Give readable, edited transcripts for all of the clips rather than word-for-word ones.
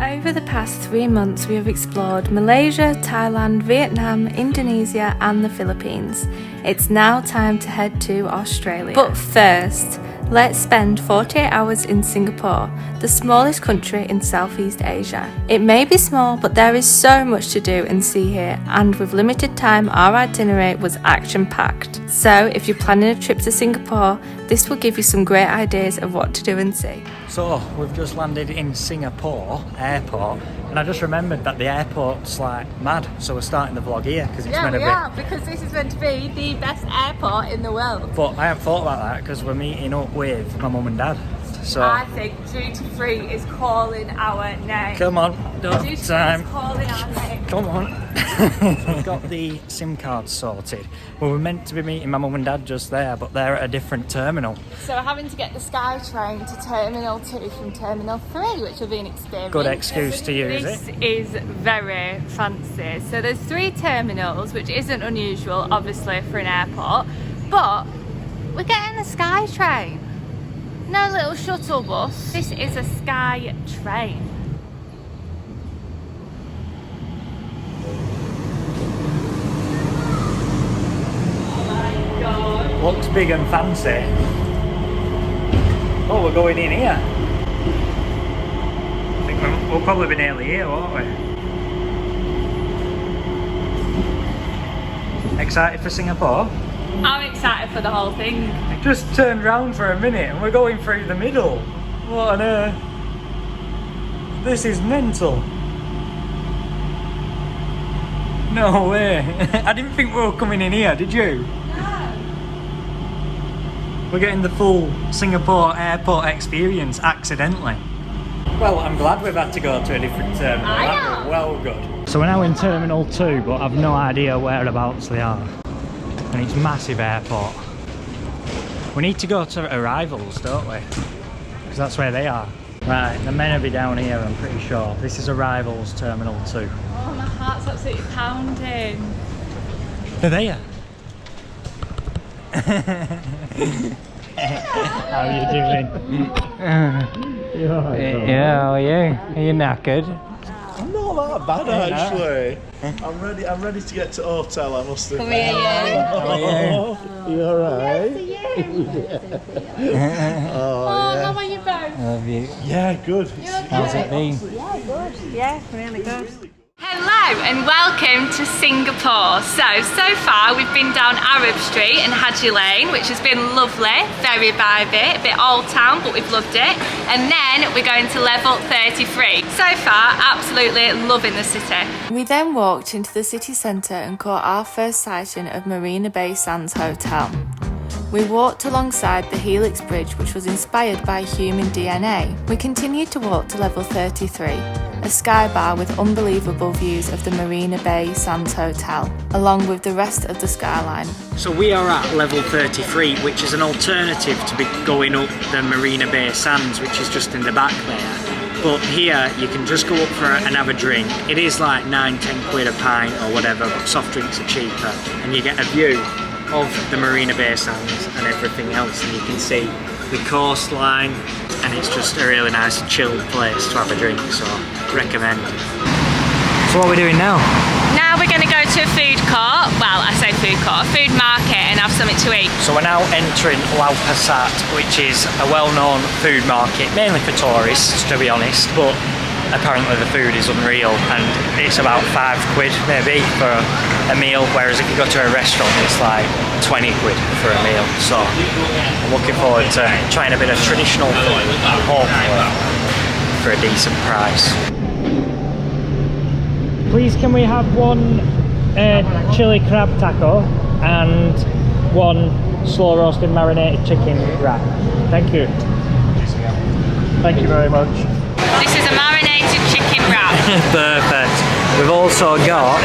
Over the past 3 months, we have explored Malaysia, Thailand, Vietnam, Indonesia, and the Philippines. It's now time to head to Australia. But first, let's spend 48 hours in Singapore, the smallest country in Southeast Asia. It may be small, but there is so much to do and see here, and with limited time, our itinerary was action-packed. So, if you're planning a trip to Singapore, this will give you some great ideas of what to do and see. So, we've just landed in Singapore airport, and I just remembered that the airport's like mad, so we're starting the vlog here because it's meant to be. Because this is meant to be the best airport in the world. But I haven't thought about that because we're meeting up with my mum and dad. So I think duty free is calling our name. Come on, Duty free time. is calling our name. Come on. We've got the SIM cards sorted. Well, we're meant to be meeting my mum and dad just there, but they're at a different terminal. So we're having to get the SkyTrain to Terminal 2 from Terminal 3, which will be an experience. Good excuse to use This it. is very fancy. So there's 3 terminals, which isn't unusual, obviously, for an airport. But we're getting the SkyTrain. No little shuttle bus. This is a SkyTrain. Looks big and fancy. Oh, we're going in here. I think we'll probably be nearly here, won't we? Excited for Singapore? I'm excited for the whole thing. Just turned round for a minute and we're going through the middle. What on earth? This is mental. No way. I didn't think we were coming in here, did you? No. We're getting the full Singapore airport experience accidentally. Well, I'm glad we've had to go to a different terminal. That was well good. So we're now in Terminal 2, but I've no idea whereabouts they are. And it's a massive airport. We need to go to arrivals, don't we? Because that's where they are. Right, they're meant to be down here, I'm pretty sure. This is arrivals, Terminal 2. Oh, my heart's absolutely pounding. They're there. How are you doing? Yeah, how are you? Are you knackered? I'm not that bad actually. I'm ready to get to hotel, I must admit. Come here, you. You alright? How are you both? Love you. Yeah, good. How's it been? Yeah, good. Yeah, really good. Hello and welcome to Singapore. So far we've been down Arab Street and Haji Lane, which has been lovely, very vibey, a bit old town, but we've loved it. And then we're going to level 33. So far, absolutely loving the city. We then walked into the city centre and caught our first sighting of Marina Bay Sands Hotel. We walked alongside the Helix Bridge, which was inspired by human DNA. We continued to walk to level 33, a sky bar with unbelievable views of the Marina Bay Sands Hotel, along with the rest of the skyline. So we are at level 33, which is an alternative to be going up the Marina Bay Sands, which is just in the back there. But here you can just go up for and have a drink. It is like 9-10 quid a pint or whatever, but soft drinks are cheaper. And you get a view of the Marina Bay Sands and everything else, and you can see the coastline, and it's just a really nice chilled place to have a drink, so recommend. So what are we doing now? Now we're going to go to a food court, well I say food court, a food market, and have something to eat. So we're now entering Lau Pa Sat, which is a well-known food market, mainly for tourists to be honest, but apparently the food is unreal and it's about 5 quid maybe for a meal, whereas if you go to a restaurant it's like 20 quid for a meal. So I'm looking forward to trying a bit of traditional food, hopefully for a decent price. Please can we have one chili crab taco and one slow roasted marinated chicken wrap? Thank you. Thank you very much. This is a marinated chicken wrap. Perfect. We've also got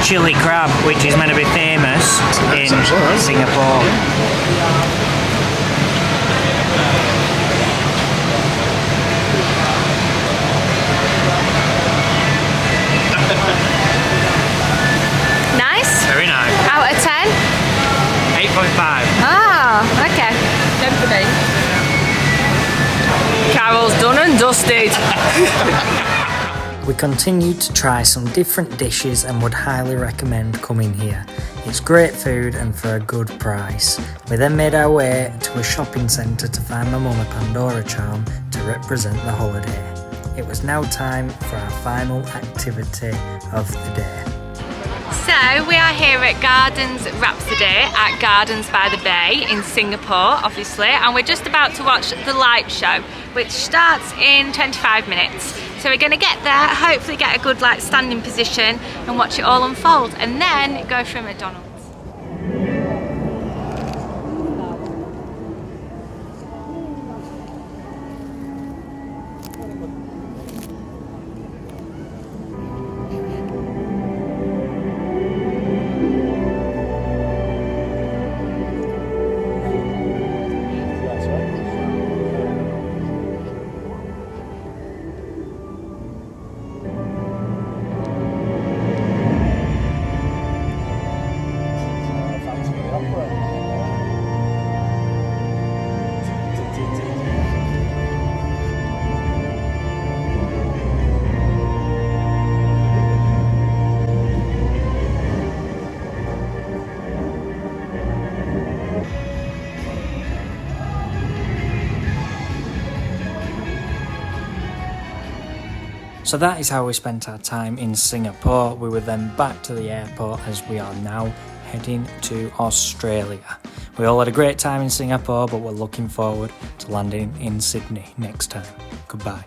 chili crab, which is meant to be famous in Singapore. Nice. Very nice. Out of 10? 8.5. Ah, okay. 10 for me. Carol's done and dusted. We continued to try some different dishes and would highly recommend coming here. It's great food and for a good price. We then made our way to a shopping centre to find my mum a Pandora charm to represent the holiday. It was now time for our final activity of the day. So we are here at Gardens Rhapsody at Gardens by the Bay in Singapore, obviously, and we're just about to watch the light show, which starts in 25 minutes. So we're going to get there, hopefully get a good standing position and watch it all unfold, and then go for a McDonald's. So that is how we spent our time in Singapore. We were then back to the airport as we are now heading to Australia. We all had a great time in Singapore, but we're looking forward to landing in Sydney next time. Goodbye.